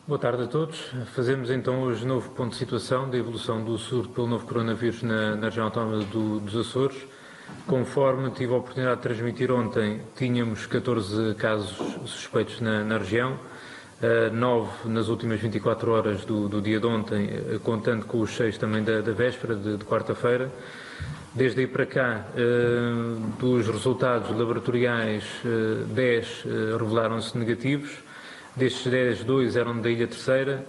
Boa tarde a todos. Fazemos então hoje novo ponto de situação da evolução do surto pelo novo coronavírus na região autónoma dos Açores. Conforme tive a oportunidade de transmitir ontem, tínhamos 14 casos suspeitos na região, 9 nas últimas 24 horas do dia de ontem, contando com os 6 também da véspera de quarta-feira. Desde aí para cá, dos resultados laboratoriais, 10 revelaram-se negativos. Destes 10, 2 eram da Ilha Terceira,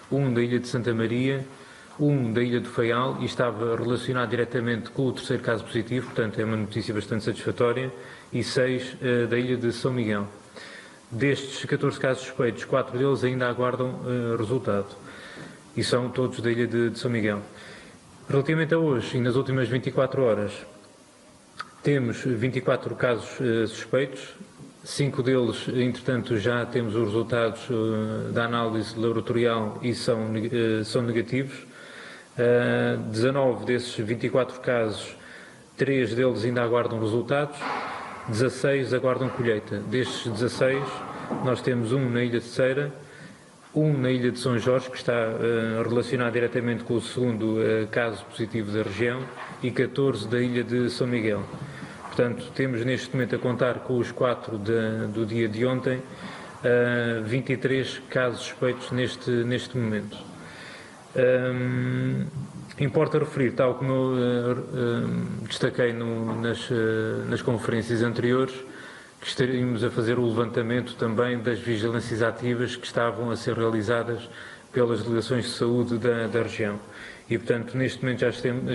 1 da Ilha de Santa Maria, 1 da Ilha do Faial e estava relacionado diretamente com o terceiro caso positivo, portanto é uma notícia bastante satisfatória, e 6 da Ilha de São Miguel. Destes 14 casos suspeitos, 4 deles ainda aguardam resultado e são todos da Ilha de São Miguel. Relativamente a hoje e nas últimas 24 horas, temos 24 casos suspeitos. 5 deles, entretanto, já temos os resultados da análise laboratorial e são negativos. 19 desses 24 casos, 3 deles ainda aguardam resultados, 16 aguardam colheita. Destes 16, nós temos 1 na Ilha Terceira, 1 na Ilha de São Jorge, que está relacionado diretamente com o segundo caso positivo da região, e 14 da Ilha de São Miguel. Portanto, temos neste momento a contar com os 4 do dia de ontem, 23 casos suspeitos neste momento. Importa referir, tal como eu destaquei nas conferências anteriores, que estaríamos a fazer o levantamento também das vigilâncias ativas que estavam a ser realizadas pelas delegações de saúde da região. E, portanto, neste momento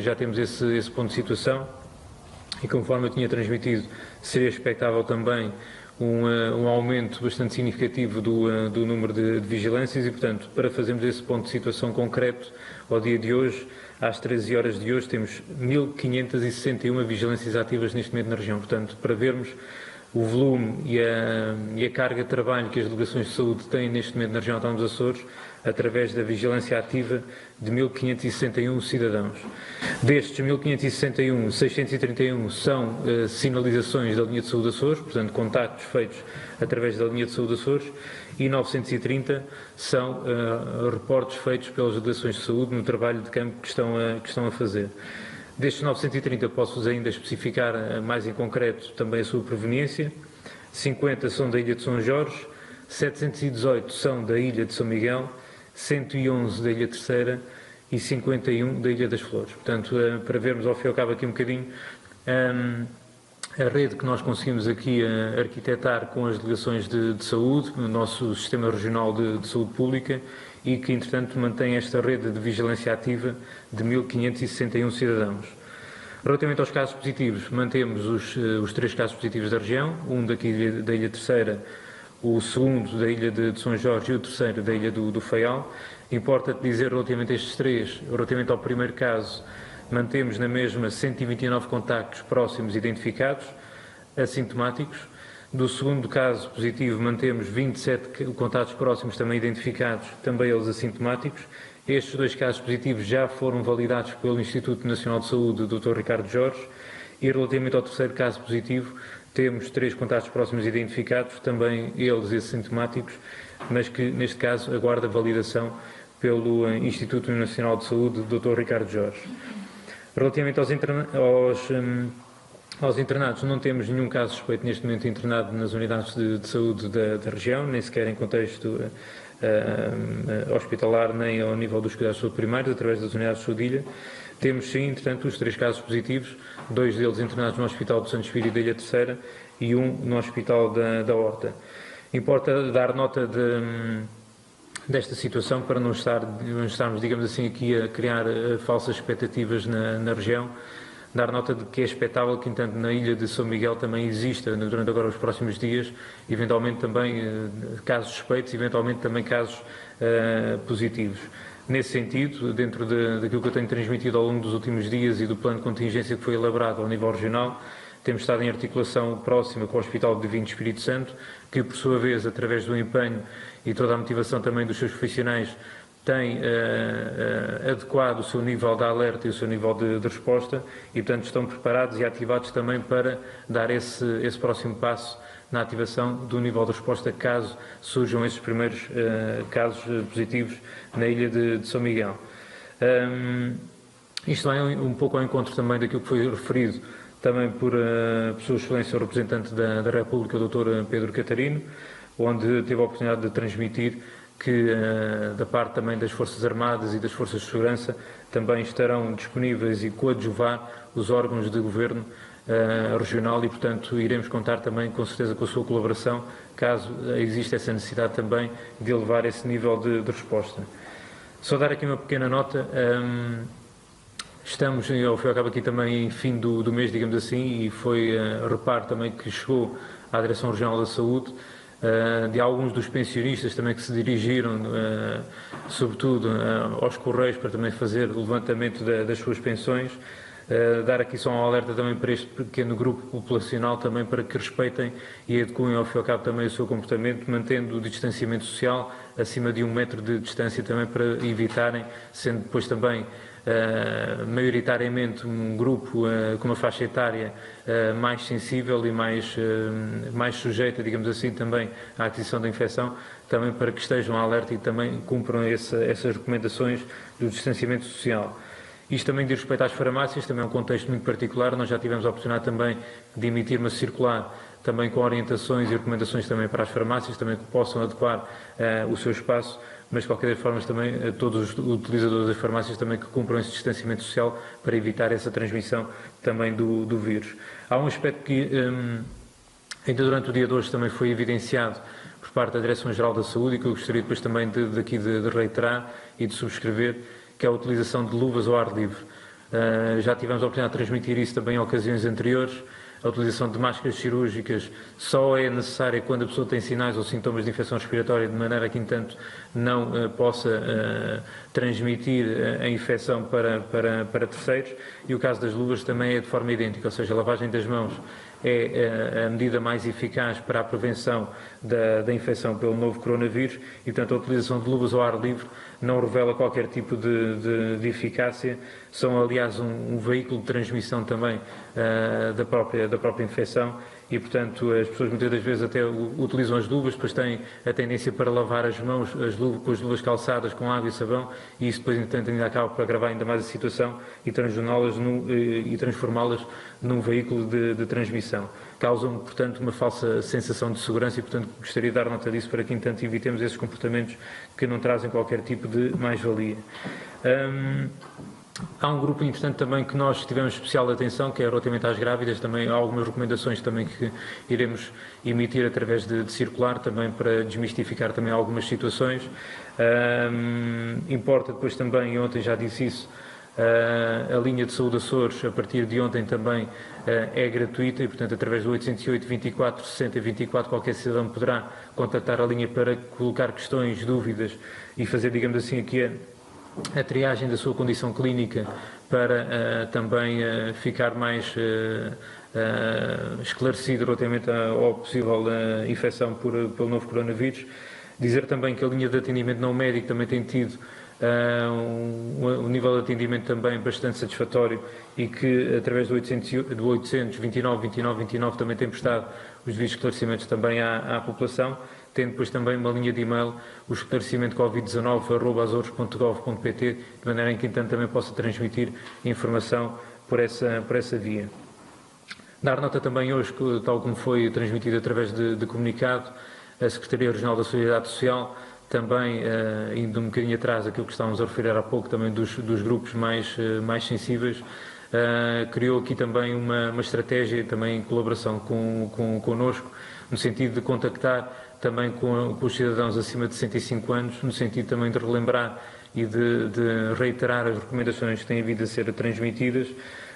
já temos esse ponto de situação. E conforme eu tinha transmitido, seria expectável também um aumento bastante significativo do número de vigilâncias e, portanto, para fazermos esse ponto de situação concreto, ao dia de hoje, às 13 horas de hoje, temos 1.561 vigilâncias ativas neste momento na região. Portanto, para vermos o volume e a carga de trabalho que as delegações de saúde têm neste momento na região autónoma dos Açores, através da vigilância ativa de 1.561 cidadãos. Destes 1.561, 631 são sinalizações da linha de saúde Açores, portanto, contactos feitos através da linha de saúde Açores, e 930 são reportes feitos pelas delegações de saúde no trabalho de campo que estão a fazer. Destes 930, posso-vos ainda especificar mais em concreto também a sua proveniência. 50 são da Ilha de São Jorge, 718 são da Ilha de São Miguel, 111 da Ilha Terceira e 51 da Ilha das Flores. Portanto, para vermos ao fim e ao cabo aqui um bocadinho a rede que nós conseguimos aqui arquitetar com as delegações de saúde, no nosso Sistema Regional de Saúde Pública, e que, entretanto, mantém esta rede de vigilância ativa de 1.561 cidadãos. Relativamente aos casos positivos, mantemos os 3 casos positivos da região, um daqui da Ilha Terceira, o segundo da Ilha de São Jorge e o terceiro da Ilha do Faial. Importa-te dizer, relativamente a estes 3, relativamente ao primeiro caso, mantemos na mesma 129 contactos próximos identificados, assintomáticos. Do segundo caso positivo, mantemos 27 contactos próximos também identificados, também eles assintomáticos. Estes 2 casos positivos já foram validados pelo Instituto Nacional de Saúde, Dr. Ricardo Jorge, e relativamente ao terceiro caso positivo, temos 3 contactos próximos identificados, também eles assintomáticos, mas que, neste caso, aguarda validação pelo Instituto Nacional de Saúde, Dr. Ricardo Jorge. Relativamente aos internados, não temos nenhum caso suspeito neste momento internado nas unidades de saúde da região, nem sequer em contexto hospitalar, nem ao nível dos cuidados de saúde primários, através das unidades de saúde de ilha. Temos sim, entretanto, os 3 casos positivos, 2 deles internados no Hospital do Santo Espírito da Ilha Terceira e 1 no Hospital da Horta. Importa dar nota desta situação para não estarmos, digamos assim, aqui a criar falsas expectativas na região. Dar nota de que é expectável que, entanto, na Ilha de São Miguel também exista, durante agora os próximos dias, eventualmente também casos suspeitos, eventualmente também casos positivos. Nesse sentido, dentro daquilo que eu tenho transmitido ao longo dos últimos dias e do plano de contingência que foi elaborado ao nível regional, temos estado em articulação próxima com o Hospital de Divino Espírito Santo, que, por sua vez, através do empenho e toda a motivação também dos seus profissionais, têm adequado o seu nível de alerta e o seu nível de resposta e, portanto, estão preparados e ativados também para dar esse próximo passo na ativação do nível de resposta caso surjam esses primeiros casos positivos na ilha de São Miguel. Isto vai um pouco ao encontro também daquilo que foi referido também por Sua Excelência, o representante da República, o Dr. Pedro Catarino, onde teve a oportunidade de transmitir que da parte também das Forças Armadas e das Forças de Segurança também estarão disponíveis e coadjuvar os órgãos de governo regional e, portanto, iremos contar também com certeza com a sua colaboração caso exista essa necessidade também de elevar esse nível de resposta. Só dar aqui uma pequena nota, estamos, ao fim e ao cabo, aqui também em fim do mês, digamos assim, e foi reparo também que chegou à Direção Regional da Saúde de alguns dos pensionistas também que se dirigiram, sobretudo, aos Correios para também fazer o levantamento das suas pensões. Dar aqui só um alerta também para este pequeno grupo populacional também para que respeitem e adequem ao fim e ao cabo também o seu comportamento, mantendo o distanciamento social acima de 1 metro de distância também para evitarem, sendo depois também maioritariamente um grupo com uma faixa etária mais sensível e mais sujeita, digamos assim, também à aquisição da infecção, também para que estejam alerta e também cumpram essas recomendações do distanciamento social. Isto também diz respeito às farmácias, também é um contexto muito particular. Nós já tivemos a oportunidade também de emitir uma circular também com orientações e recomendações também para as farmácias, também que possam adequar o seu espaço, mas de qualquer forma também todos os utilizadores das farmácias também que cumpram esse distanciamento social para evitar essa transmissão também do vírus. Há um aspecto que ainda durante o dia de hoje também foi evidenciado por parte da Direção-Geral da Saúde e que eu gostaria depois também de reiterar e de subscrever, que é a utilização de luvas ao ar livre. Já tivemos a oportunidade de transmitir isso também em ocasiões anteriores. A utilização de máscaras cirúrgicas só é necessária quando a pessoa tem sinais ou sintomas de infecção respiratória, de maneira que, entanto, não possa transmitir a infecção para terceiros. E o caso das luvas também é de forma idêntica, ou seja, a lavagem das mãos é a medida mais eficaz para a prevenção da infecção pelo novo coronavírus e, portanto, a utilização de luvas ao ar livre não revela qualquer tipo de eficácia, são, aliás, um veículo de transmissão também da própria infecção e, portanto, as pessoas muitas das vezes até utilizam as luvas, depois têm a tendência para lavar as mãos com as luvas calçadas com água e sabão e isso depois, entretanto, ainda acaba por agravar ainda mais a situação e transformá-las num veículo de transmissão. Causam, portanto, uma falsa sensação de segurança e, portanto, gostaria de dar nota disso para que, entanto, evitemos esses comportamentos que não trazem qualquer tipo de mais-valia. Há um grupo importante também que nós tivemos especial atenção, que é relativamente às grávidas, também há algumas recomendações também que iremos emitir através de circular, também para desmistificar também algumas situações. Importa depois também, e ontem já disse isso, a linha de saúde Açores, a partir de ontem também é gratuita e, portanto, através do 808 24 60 24, qualquer cidadão poderá contactar a linha para colocar questões, dúvidas e fazer, digamos assim, aqui a triagem da sua condição clínica para também ficar mais esclarecido relativamente à possível infecção pelo novo coronavírus. Dizer também que a linha de atendimento não médico também tem tido um nível de atendimento também bastante satisfatório e que através do 800 29 29 29 também tem prestado os devidos esclarecimentos também à população, tendo depois também uma linha de e-mail, o esclarecimento covid19@azores.gov.pt, de maneira em que, entanto, também possa transmitir informação por essa via. Dar nota também hoje, tal como foi transmitido através de comunicado, a Secretaria Regional da Solidariedade Social, também, indo um bocadinho atrás daquilo que estávamos a referir há pouco, também dos grupos mais sensíveis, criou aqui também uma estratégia, também em colaboração connosco, no sentido de contactar também com os cidadãos acima de 65 anos, no sentido também de relembrar e de reiterar as recomendações que têm vindo a ser transmitidas,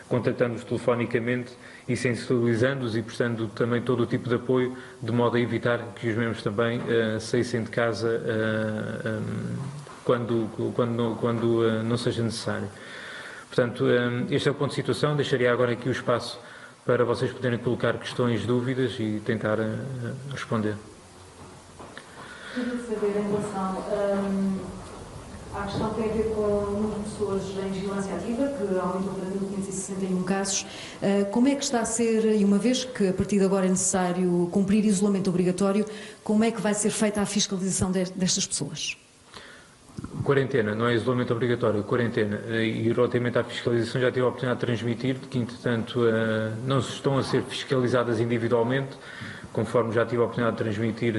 contactando-os telefonicamente e sensibilizando-os e prestando também todo o tipo de apoio, de modo a evitar que os membros também saíssem de casa quando não seja necessário. Portanto, este é o ponto de situação. Deixaria agora aqui o espaço para vocês poderem colocar questões, dúvidas e tentar responder. Queria saber em relação A questão tem a ver com o número de pessoas em vigilância ativa, que aumentou para 1.561 casos. Como é que está a ser, e uma vez que a partir de agora é necessário cumprir isolamento obrigatório, como é que vai ser feita a fiscalização destas pessoas? Quarentena, não é isolamento obrigatório, quarentena. E relativamente à fiscalização já tive a oportunidade de transmitir que, entretanto, não estão a ser fiscalizadas individualmente, conforme já tive a oportunidade de transmitir,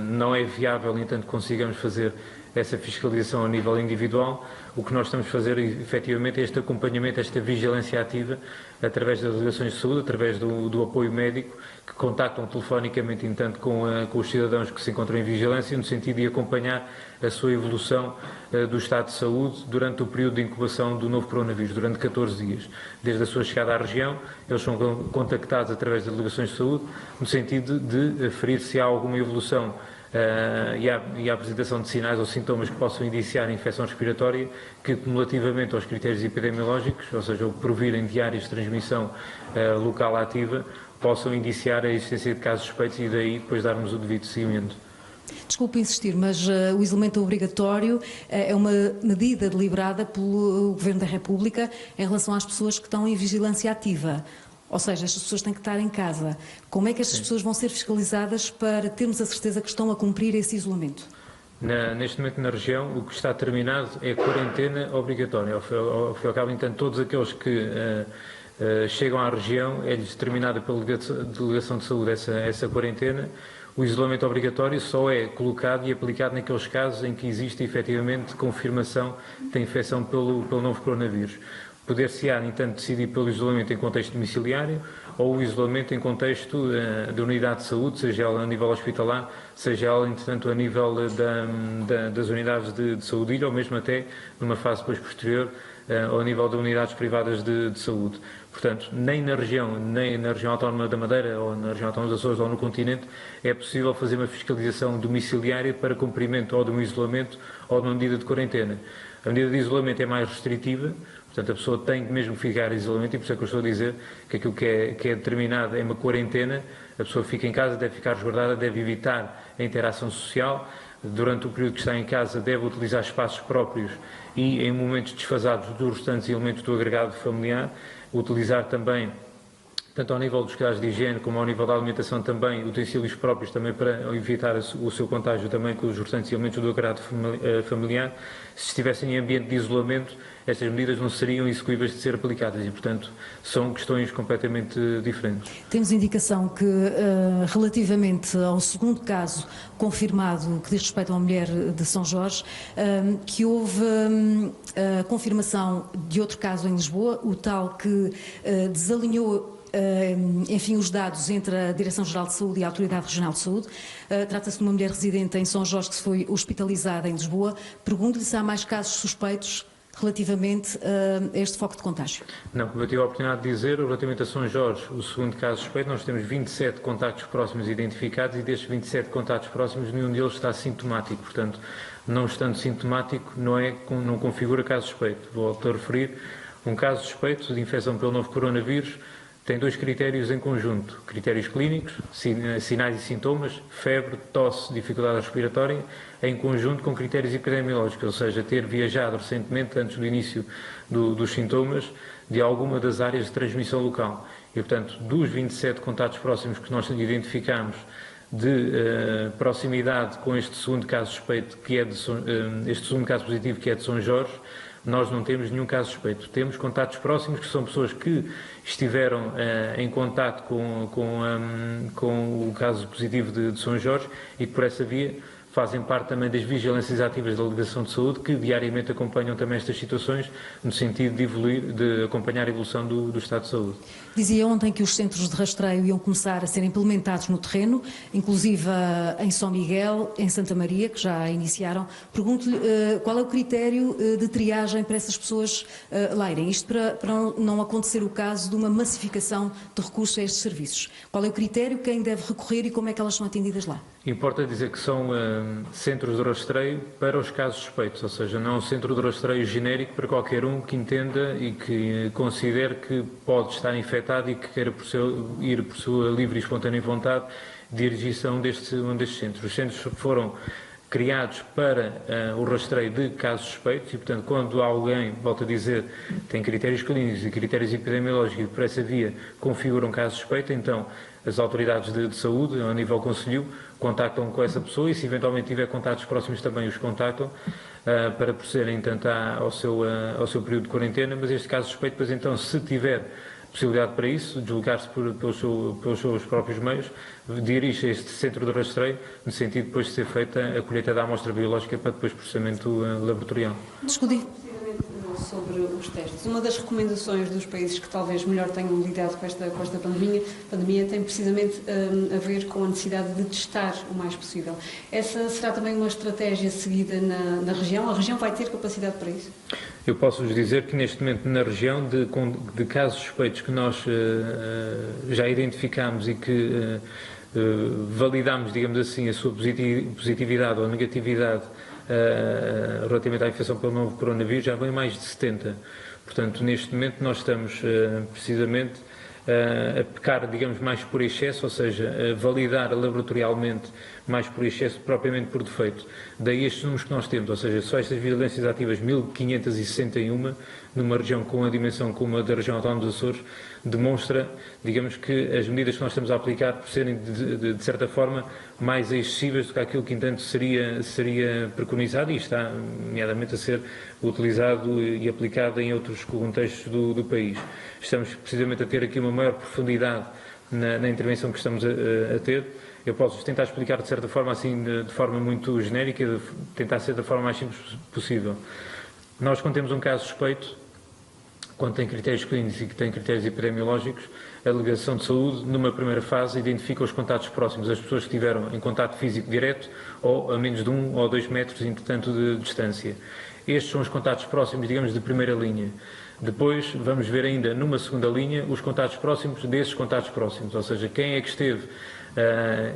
não é viável, entanto, consigamos fazer essa fiscalização a nível individual. O que nós estamos a fazer, efetivamente, é este acompanhamento, esta vigilância ativa, através das delegações de saúde, através do apoio médico, que contactam telefonicamente, entanto, com os cidadãos que se encontram em vigilância, no sentido de acompanhar a sua evolução do estado de saúde durante o período de incubação do novo coronavírus, durante 14 dias. Desde a sua chegada à região, eles são contactados através das delegações de saúde, no sentido de aferir se há alguma evolução e a apresentação de sinais ou sintomas que possam indiciar a infecção respiratória, que cumulativamente aos critérios epidemiológicos, ou seja, o provirem de áreas de transmissão local ativa, possam indiciar a existência de casos suspeitos e daí depois darmos o devido seguimento. Desculpe insistir, mas o isolamento obrigatório é uma medida deliberada pelo Governo da República em relação às pessoas que estão em vigilância ativa. Ou seja, estas pessoas têm que estar em casa. Como é que estas pessoas vão ser fiscalizadas para termos a certeza que estão a cumprir esse isolamento? Neste momento na região, o que está terminado é a quarentena obrigatória. Ao fim e ao cabo, entanto, todos aqueles que chegam à região, é-lhes determinada pela Delegação de Saúde essa quarentena. O isolamento obrigatório só é colocado e aplicado naqueles casos em que existe efetivamente confirmação da infecção pelo novo coronavírus. Poder-se-á, no entanto, decidir pelo isolamento em contexto domiciliário ou o isolamento em contexto de unidade de saúde, seja ela a nível hospitalar, seja ela, entretanto, a nível das unidades de saúde ou mesmo até numa fase depois posterior ao nível de unidades privadas de saúde. Portanto, nem na região autónoma da Madeira ou na região autónoma das Açores ou no continente é possível fazer uma fiscalização domiciliária para cumprimento ou de um isolamento ou de uma medida de quarentena. A medida de isolamento é mais restritiva, portanto a pessoa tem que mesmo ficar em isolamento e por isso é que eu estou a dizer que aquilo que é determinado é uma quarentena, a pessoa fica em casa, deve ficar resguardada, deve evitar a interação social, durante o período que está em casa deve utilizar espaços próprios e em momentos desfasados dos restantes elementos do agregado familiar, utilizar também, tanto ao nível dos cuidados de higiene como ao nível da alimentação também, utensílios próprios também para evitar o seu contágio também com os restantes elementos do agregado familiar. Se estivessem em ambiente de isolamento, estas medidas não seriam execuíveis de ser aplicadas e, portanto, são questões completamente diferentes. Temos indicação que, relativamente ao segundo caso confirmado que diz respeito a uma mulher de São Jorge, que houve a confirmação de outro caso em Lisboa, o tal que desalinhou enfim, os dados entre a Direção-Geral de Saúde e a Autoridade Regional de Saúde. Trata-se de uma mulher residente em São Jorge que se foi hospitalizada em Lisboa. Pergunto-lhe se há mais casos suspeitos relativamente a este foco de contágio. Não, como eu tive a oportunidade de dizer, relativamente a São Jorge, o segundo caso suspeito, nós temos 27 contactos próximos identificados e destes 27 contactos próximos, nenhum deles está sintomático. Portanto, não estando sintomático, não configura caso suspeito. Volto a referir, um caso suspeito de infecção pelo novo coronavírus tem dois critérios em conjunto, critérios clínicos, sinais e sintomas, febre, tosse, dificuldade respiratória, em conjunto com critérios epidemiológicos, ou seja, ter viajado recentemente, antes do início dos sintomas, de alguma das áreas de transmissão local. E, portanto, dos 27 contatos próximos que nós identificamos de proximidade com este segundo caso suspeito, que é este segundo caso positivo, que é de São Jorge, nós não temos nenhum caso suspeito. Temos contatos próximos, que são pessoas que estiveram em contato com o caso positivo de São Jorge e que por essa via fazem parte também das vigilâncias ativas da Delegação de Saúde, que diariamente acompanham também estas situações, no sentido de evoluir, de acompanhar a evolução do estado de saúde. Dizia ontem que os centros de rastreio iam começar a ser implementados no terreno, inclusive em São Miguel, em Santa Maria, que já iniciaram. Pergunto-lhe qual é o critério de triagem para essas pessoas lá irem, isto para não acontecer o caso de uma massificação de recursos a estes serviços. Qual é o critério, quem deve recorrer e como é que elas são atendidas lá? Importa dizer que são centros de rastreio para os casos suspeitos, ou seja, não é um centro de rastreio genérico para qualquer um que entenda e que considere que pode estar infectado e que queira ir por sua livre e espontânea vontade dirigir-se a um destes centros. Os centros foram criados para o rastreio de casos suspeitos e, portanto, quando alguém, volto a dizer, tem critérios clínicos e critérios epidemiológicos e por essa via configuram caso suspeito, então as autoridades de saúde, ao nível concelho, contactam com essa pessoa e, se eventualmente tiver contatos próximos, também os contactam para procederem, então, ao seu período de quarentena, mas este caso suspeito, depois, então, se tiver possibilidade para isso, deslocar-se pelos seus próprios meios, dirige a este centro de rastreio, no sentido depois de ser feita a colheita da amostra biológica para depois processamento laboratorial. Discutir sobre os testes. Uma das recomendações dos países que talvez melhor tenham lidado com esta pandemia tem precisamente a ver com a necessidade de testar o mais possível. Essa será também uma estratégia seguida na região? A região vai ter capacidade para isso? Eu posso-vos dizer que neste momento na região de casos suspeitos que nós já identificámos e que validamos, digamos assim, a sua positividade ou negatividade relativamente à infecção pelo novo coronavírus, já vem mais de 70. Portanto, neste momento nós estamos precisamente a pecar, digamos, mais por excesso, ou seja, a validar laboratorialmente mais por excesso propriamente por defeito. Daí estes números que nós temos, ou seja, só estas vigilâncias ativas 1561, numa região com a dimensão como a da região autónoma dos Açores, demonstra, digamos, que as medidas que nós estamos a aplicar por serem, de certa forma, mais excessivas do que aquilo que, entanto, seria preconizado e está, nomeadamente, a ser utilizado e aplicado em outros contextos do país. Estamos, precisamente, a ter aqui uma maior profundidade na intervenção que estamos a ter. Eu posso tentar explicar, de certa forma, assim, de forma muito genérica, de tentar ser da forma mais simples possível. Nós, quando temos um caso suspeito, quando tem critérios clínicos e que tem critérios epidemiológicos, a delegação de saúde, numa primeira fase, identifica os contatos próximos, as pessoas que estiveram em contato físico direto ou a menos de 1 ou 2 metros, entretanto, de distância. Estes são os contatos próximos, digamos, de primeira linha. Depois vamos ver ainda, numa segunda linha, os contatos próximos desses contatos próximos, ou seja, quem é que esteve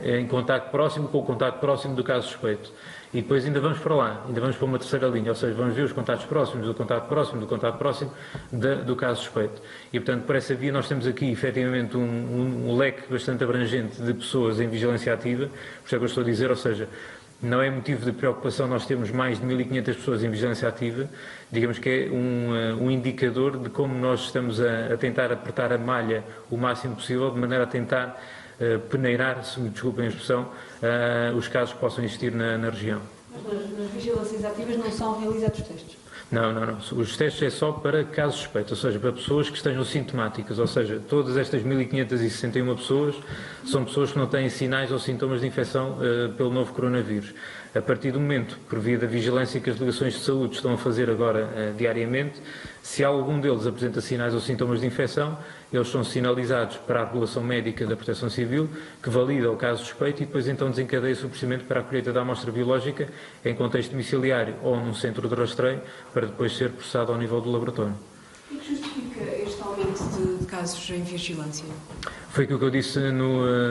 em contacto próximo com o contacto próximo do caso suspeito. E depois ainda vamos para lá, ainda vamos para uma terceira linha, ou seja, vamos ver os contatos próximos do contato próximo, do contato próximo do caso suspeito. E, portanto, por essa via nós temos aqui, efetivamente, um leque bastante abrangente de pessoas em vigilância ativa, por isso é que eu estou a dizer, ou seja, não é motivo de preocupação nós termos mais de 1.500 pessoas em vigilância ativa, digamos que é um indicador de como nós estamos a tentar apertar a malha o máximo possível, de maneira a tentar peneirar, se me desculpem a expressão, os casos que possam existir na região. Mas nas vigilâncias ativas não são realizados testes? Não. Os testes é só para casos suspeitos, ou seja, para pessoas que estejam sintomáticas, ou seja, todas estas 1.561 pessoas são pessoas que não têm sinais ou sintomas de infecção pelo novo coronavírus. A partir do momento, por via da vigilância que as delegações de saúde estão a fazer agora diariamente, se algum deles apresenta sinais ou sintomas de infecção, eles são sinalizados para a regulação médica da Proteção Civil, que valida o caso suspeito e depois então desencadeia-se o procedimento para a colheita da amostra biológica em contexto domiciliário ou num centro de rastreio, para depois ser processado ao nível do laboratório. E que justifica este aumento de casos em vigilância? Foi aquilo que eu disse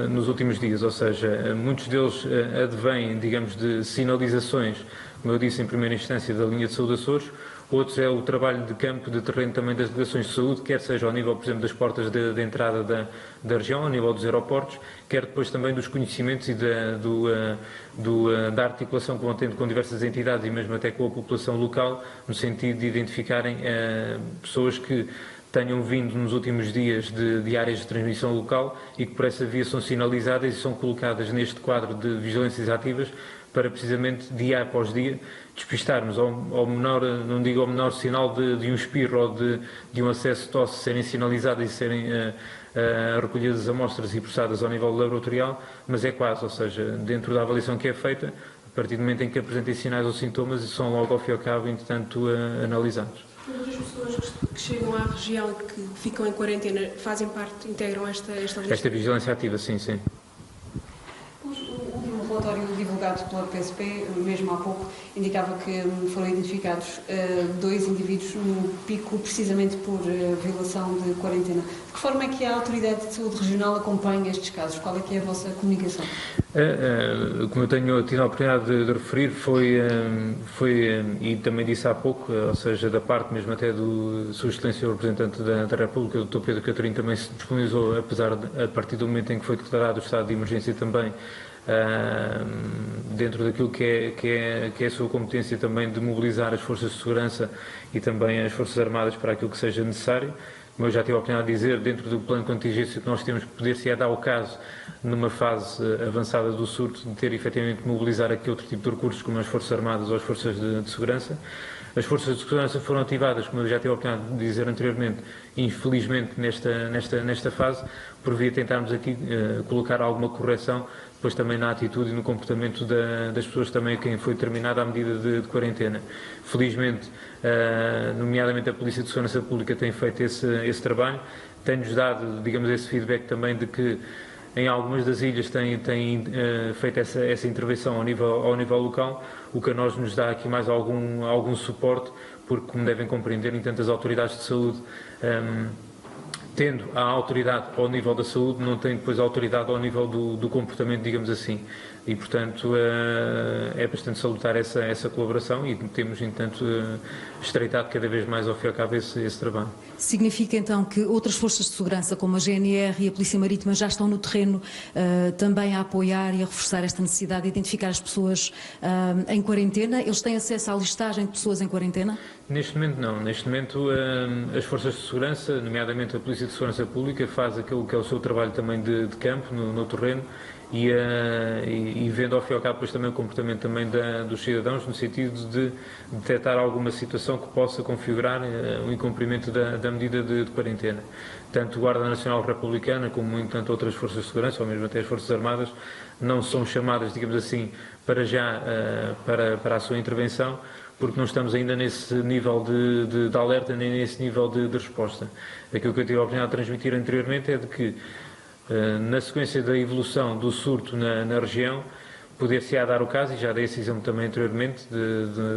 nos últimos dias, ou seja, muitos deles advêm, digamos, de sinalizações, como eu disse em primeira instância, da linha de saúde Açores. Outros é o trabalho de campo, de terreno também das delegações de saúde, quer seja ao nível, por exemplo, das portas de entrada da região, ao nível dos aeroportos, quer depois também dos conhecimentos e da articulação que vão tendo com diversas entidades e mesmo até com a população local, no sentido de identificarem pessoas que tenham vindo nos últimos dias de áreas de transmissão local e que por essa via são sinalizadas e são colocadas neste quadro de vigilâncias ativas para precisamente dia após dia despistarmos ao menor, não digo ao menor sinal de um espirro ou de um acesso de tosse serem sinalizadas e serem recolhidas as amostras e processadas ao nível laboratorial, mas é quase, ou seja, dentro da avaliação que é feita, a partir do momento em que apresentem sinais ou sintomas, são logo ao fim e ao cabo, entretanto, analisados. Todas as pessoas que chegam à região e que ficam em quarentena fazem parte, integram esta lista? Esta vigilância ativa, sim. O último relatório divulgado pela PSP, mesmo há pouco, indicava que foram identificados 2 indivíduos no pico precisamente por violação de quarentena. De que forma é que a Autoridade de Saúde Regional acompanha estes casos? Qual é que é a vossa comunicação? Como eu tenho tido a oportunidade de referir, foi e também disse há pouco, ou seja, da parte mesmo até do Sua Excelência o Representante da República, o Dr. Pedro Catarino, também se disponibilizou, apesar de, a partir do momento em que foi declarado o estado de emergência também, dentro daquilo que é a sua competência também de mobilizar as forças de segurança e também as Forças Armadas para aquilo que seja necessário. Como eu já tive a oportunidade de dizer, dentro do plano de contingência que nós temos, poder-se dar o caso, numa fase avançada do surto, de ter efetivamente mobilizar aqui outro tipo de recursos, como as Forças Armadas ou as Forças de Segurança. As Forças de Segurança foram ativadas, como eu já tive a oportunidade de dizer anteriormente, infelizmente nesta fase, por via tentarmos aqui colocar alguma correção, depois também na atitude e no comportamento das pessoas também a quem foi determinada a medida de quarentena. Felizmente, nomeadamente a Polícia de Segurança Pública tem feito esse trabalho, tem-nos dado, digamos, esse feedback também de que em algumas das ilhas têm feito essa intervenção ao nível local, o que a nós nos dá aqui mais algum suporte, porque, como devem compreender, em tantas autoridades de saúde, tendo a autoridade ao nível da saúde, não tem depois a autoridade ao nível do comportamento, digamos assim. E, portanto, é bastante salutar essa colaboração e temos, entanto, estreitado cada vez mais ao fim e ao cabo esse trabalho. Significa, então, que outras forças de segurança, como a GNR e a Polícia Marítima, já estão no terreno também a apoiar e a reforçar esta necessidade de identificar as pessoas em quarentena? Eles têm acesso à listagem de pessoas em quarentena? Neste momento, não. Neste momento, as forças de segurança, nomeadamente a Polícia de Segurança Pública, faz aquilo que é o seu trabalho também de campo, no terreno, e vendo ao fim e ao cabo depois também o comportamento também dos cidadãos, no sentido de detectar alguma situação que possa configurar o incumprimento da medida de quarentena. Tanto a Guarda Nacional Republicana como tanto outras forças de segurança, ou mesmo até as Forças Armadas, não são chamadas, digamos assim, para já para a sua intervenção, porque não estamos ainda nesse nível de alerta, nem nesse nível de resposta. Aquilo que eu tive a oportunidade de transmitir anteriormente é de que, na sequência da evolução do surto na região, poder-se-á dar o caso, e já dei esse exemplo também anteriormente,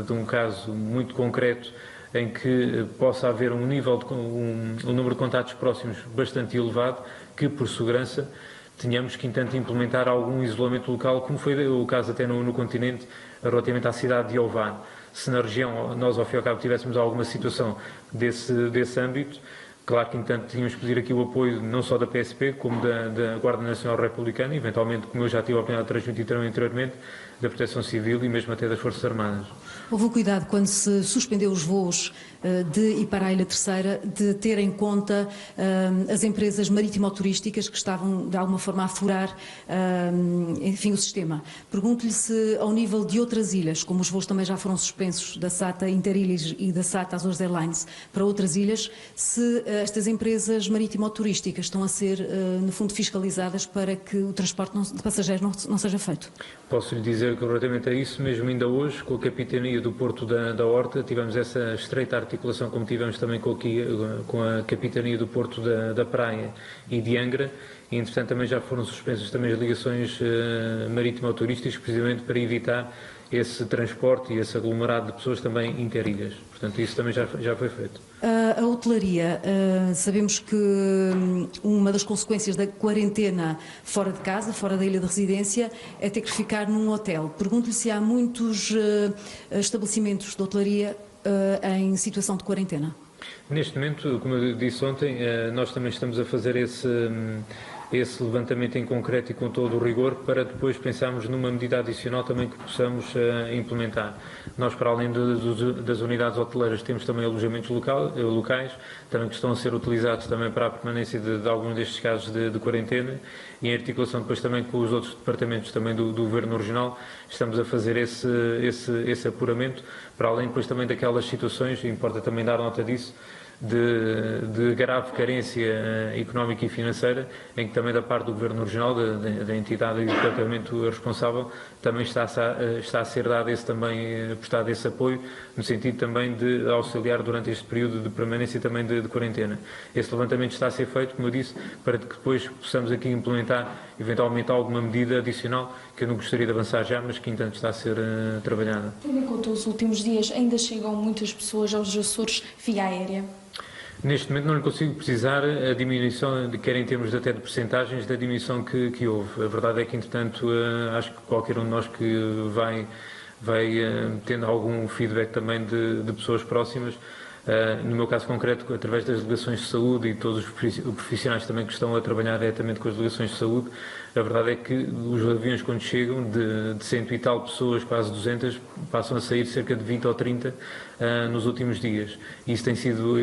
de um caso muito concreto em que possa haver um número de contactos próximos bastante elevado, que por segurança tenhamos que, entanto, implementar algum isolamento local, como foi o caso até no continente, relativamente à cidade de Ovar. Se na região nós, ao fim e ao cabo, tivéssemos alguma situação desse âmbito, claro que, entanto, tínhamos que pedir aqui o apoio não só da PSP, como da Guarda Nacional Republicana, eventualmente, como eu já tive a oportunidade de transmitir também anteriormente, da Proteção Civil e mesmo até das Forças Armadas. Houve cuidado quando se suspendeu os voos de e para a Ilha Terceira de ter em conta as empresas marítimo-turísticas que estavam de alguma forma a furar enfim, o sistema. Pergunto-lhe se ao nível de outras ilhas, como os voos também já foram suspensos da SATA Interilhas e da SATA Azores Airlines para outras ilhas, se estas empresas marítimo-turísticas estão a ser no fundo fiscalizadas para que o transporte de passageiros não seja feito. Posso lhe dizer que, relativamente a isso, mesmo ainda hoje, com a Capitania do Porto da Horta, tivemos essa estreita articulação, como tivemos também com a Capitania do Porto da Praia e de Angra, e, entretanto, também já foram suspensas também as ligações marítimo-turísticas, precisamente para evitar esse transporte e esse aglomerado de pessoas também interilhas. Portanto, isso também já foi feito. A hotelaria, sabemos que uma das consequências da quarentena fora de casa, fora da ilha de residência, é ter que ficar num hotel. Pergunto-lhe se há muitos estabelecimentos de hotelaria em situação de quarentena. Neste momento, como eu disse ontem, nós também estamos a fazer esse levantamento em concreto e com todo o rigor, para depois pensarmos numa medida adicional também que possamos implementar. Nós, para além das unidades hoteleiras, temos também alojamentos locais, também que estão a ser utilizados também para a permanência de alguns destes casos de quarentena, e em articulação depois também com os outros departamentos também do Governo Regional, estamos a fazer esse apuramento, para além depois também daquelas situações, importa também dar nota disso, de grave carência económica e financeira, em que também da parte do Governo Regional, da entidade e do departamento responsável, também está a ser dado prestado esse apoio, no sentido também de auxiliar durante este período de permanência também de quarentena. Esse levantamento está a ser feito, como eu disse, para que depois possamos aqui implementar eventualmente alguma medida adicional, que eu não gostaria de avançar já, mas que entanto está a ser trabalhada. Tendo em conta os últimos dias, ainda chegam muitas pessoas aos Açores via aérea? Neste momento não lhe consigo precisar a diminuição, quer em termos até de percentagens, da diminuição que houve. A verdade é que, entretanto, acho que qualquer um de nós que vai tendo algum feedback também de pessoas próximas, no meu caso concreto, através das delegações de saúde e todos os profissionais também que estão a trabalhar diretamente com as delegações de saúde, A verdade é que os aviões, quando chegam, de 100 e tal pessoas, quase 200, passam a sair cerca de 20 ou 30 nos últimos dias. Isso tem sido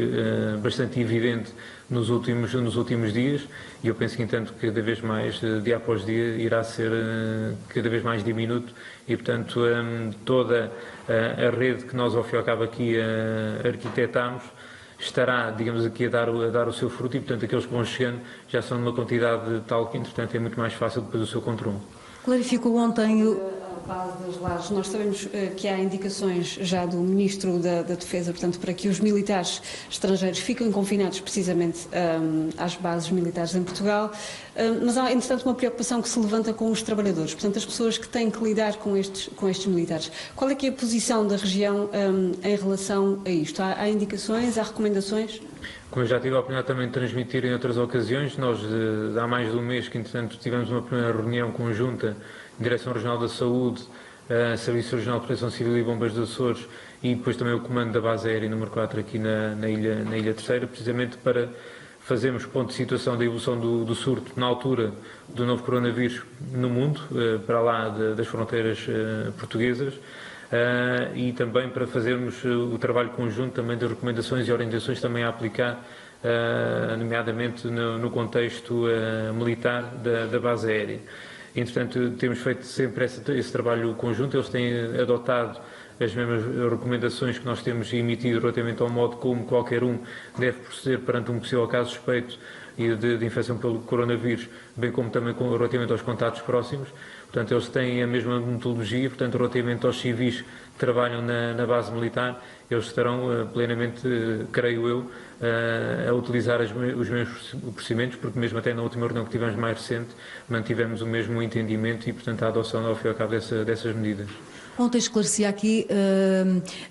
bastante evidente nos últimos dias, e eu penso que, entanto, cada vez mais, dia após dia, irá ser cada vez mais diminuto, e, portanto, toda a rede que nós, ao fim e ao cabo, aqui arquitetámos, estará, digamos, aqui a dar o seu fruto, e, portanto, aqueles que vão chegando já são numa quantidade tal que, entretanto, é muito mais fácil depois o seu controle. Clarificou ontem A base das lajes, nós sabemos que há indicações já do Ministro da Defesa, portanto, para que os militares estrangeiros fiquem confinados precisamente às bases militares em Portugal, mas há, entretanto, uma preocupação que se levanta com os trabalhadores, portanto, as pessoas que têm que lidar com estes militares. Qual é que é a posição da região em relação a isto? Há indicações, há recomendações? Como eu já tive a oportunidade também de transmitir em outras ocasiões, nós há mais de um mês que, entretanto, tivemos uma primeira reunião conjunta, Direção Regional da Saúde, Serviço Regional de Proteção Civil e Bombas dos Açores, e depois também o Comando da Base Aérea número 4 aqui na Ilha Terceira, precisamente para fazermos ponto de situação da evolução do surto na altura do novo coronavírus no mundo, para lá das fronteiras portuguesas, e também para fazermos o trabalho conjunto também de recomendações e orientações também a aplicar, nomeadamente no contexto militar da base aérea. Entretanto, temos feito sempre esse trabalho conjunto, eles têm adotado as mesmas recomendações que nós temos emitido relativamente ao modo como qualquer um deve proceder perante um possível caso suspeito de infecção pelo coronavírus, bem como também relativamente aos contatos próximos. Portanto, eles têm a mesma metodologia, portanto, relativamente aos civis que trabalham na base militar, eles estarão plenamente, creio eu, a utilizar os mesmos procedimentos, porque mesmo até na última reunião que tivemos mais recente, mantivemos o mesmo entendimento e, portanto, a adoção ao fim e ao cabo dessas medidas. Ontem esclarecia aqui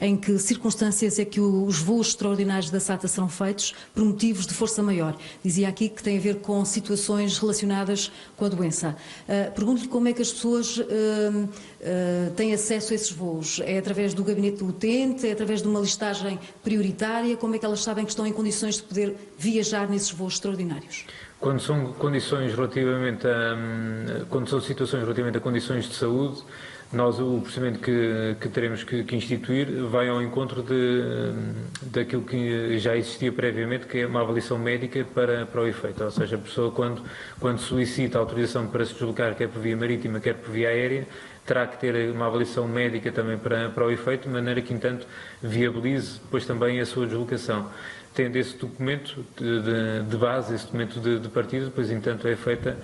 em que circunstâncias é que os voos extraordinários da SATA serão feitos por motivos de força maior. Dizia aqui que tem a ver com situações relacionadas com a doença. Pergunto-lhe como é que as pessoas têm acesso a esses voos. É através do gabinete do utente? É através de uma listagem prioritária? Como é que elas sabem que estão em condições de poder viajar nesses voos extraordinários? Quando são quando são situações relativamente a condições de saúde, nós, o procedimento que teremos que instituir vai ao encontro daquilo que já existia previamente, que é uma avaliação médica para o efeito. Ou seja, a pessoa, quando solicita autorização para se deslocar, quer por via marítima, quer por via aérea, terá que ter uma avaliação médica também para o efeito, de maneira que, entanto, viabilize depois também a sua deslocação. Tendo esse documento de base, esse documento de partida, depois, entanto, é feita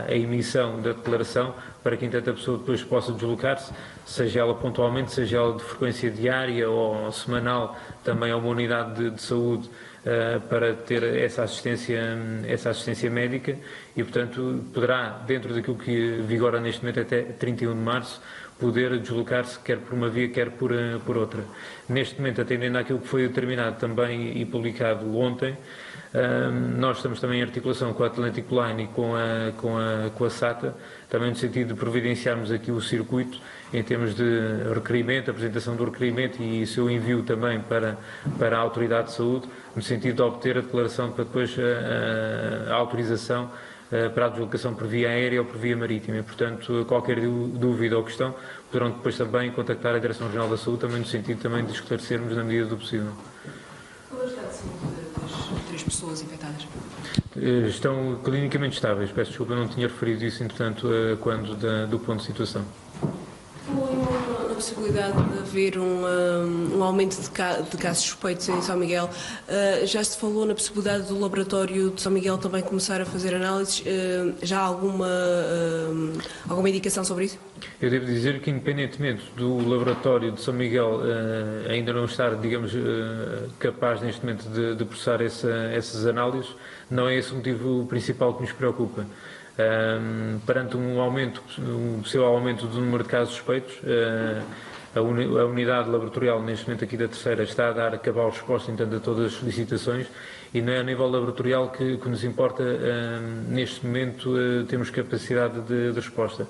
a emissão da declaração para que, entanto, a pessoa depois possa deslocar-se, seja ela pontualmente, seja ela de frequência diária ou semanal, também a uma unidade de saúde, para ter essa assistência médica, e, portanto, poderá, dentro daquilo que vigora neste momento até 31 de março, poder deslocar-se quer por uma via, quer por outra. Neste momento, atendendo àquilo que foi determinado também e publicado ontem, nós estamos também em articulação com a Atlantic Line e com a SATA, também no sentido de providenciarmos aqui o circuito em termos de requerimento, apresentação do requerimento e seu envio também para a Autoridade de Saúde, no sentido de obter a declaração para depois a autorização para a deslocação por via aérea ou por via marítima. E, portanto, qualquer dúvida ou questão, poderão depois também contactar a Direção Regional da Saúde, também no sentido também de esclarecermos na medida do possível. Qual é o estado de saúde das 3 pessoas infectadas? Estão clinicamente estáveis. Peço desculpa, eu não tinha referido isso, entretanto, quando do ponto de situação. Na possibilidade de haver um aumento de casos suspeitos em São Miguel, já se falou na possibilidade do laboratório de São Miguel também começar a fazer análises. Já há alguma indicação sobre isso? Eu devo dizer que, independentemente do laboratório de São Miguel ainda não estar, digamos, capaz neste momento de processar essas análises, não é esse o motivo principal que nos preocupa. Perante um possível aumento do número de casos suspeitos, a unidade laboratorial neste momento aqui da Terceira está a dar cabal resposta, entanto, a todas as solicitações, e não é a nível laboratorial que nos importa. Neste momento temos capacidade de resposta.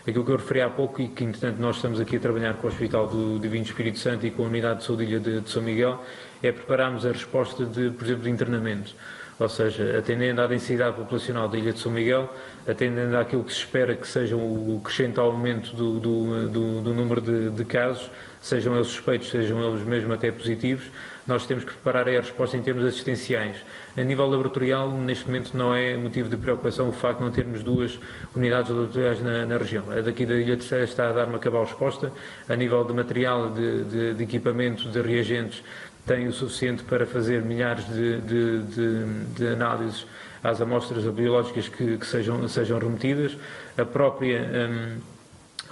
Aquilo que eu referi há pouco e que, entretanto, nós estamos aqui a trabalhar com o Hospital do Divino Espírito Santo e com a Unidade de Saúde de São Miguel, é prepararmos a resposta por exemplo, de internamento. ou seja, atendendo à densidade populacional da Ilha de São Miguel, atendendo àquilo que se espera que seja o crescente aumento do número de casos, sejam eles suspeitos, sejam eles mesmo até positivos, nós temos que preparar a resposta em termos assistenciais. A nível laboratorial, neste momento não é motivo de preocupação o facto de não termos 2 unidades laboratoriais na região. A daqui da Ilha Terceira está a dar uma cabal resposta. A nível de material, de equipamento, de reagentes, tem o suficiente para fazer milhares de análises às amostras biológicas que sejam remetidas. A própria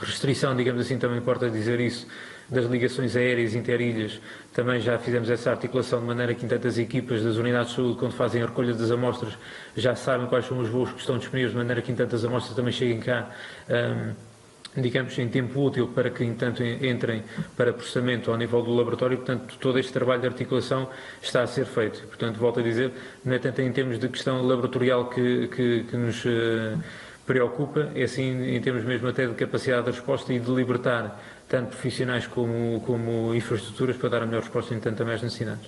restrição, digamos assim, também importa dizer isso, das ligações aéreas interilhas, também já fizemos essa articulação de maneira que, entanto, as equipas das unidades de saúde, quando fazem a recolha das amostras, já sabem quais são os voos que estão disponíveis, de maneira que, entanto, as amostras também cheguem cá, digamos, em tempo útil para que, entanto, entrem para processamento ao nível do laboratório. Portanto, todo este trabalho de articulação está a ser feito. Portanto, volto a dizer, não é tanto em termos de questão laboratorial que nos preocupa, é assim em termos mesmo até de capacidade de resposta e de libertar tanto profissionais como infraestruturas para dar a melhor resposta, entanto, também às necessidades.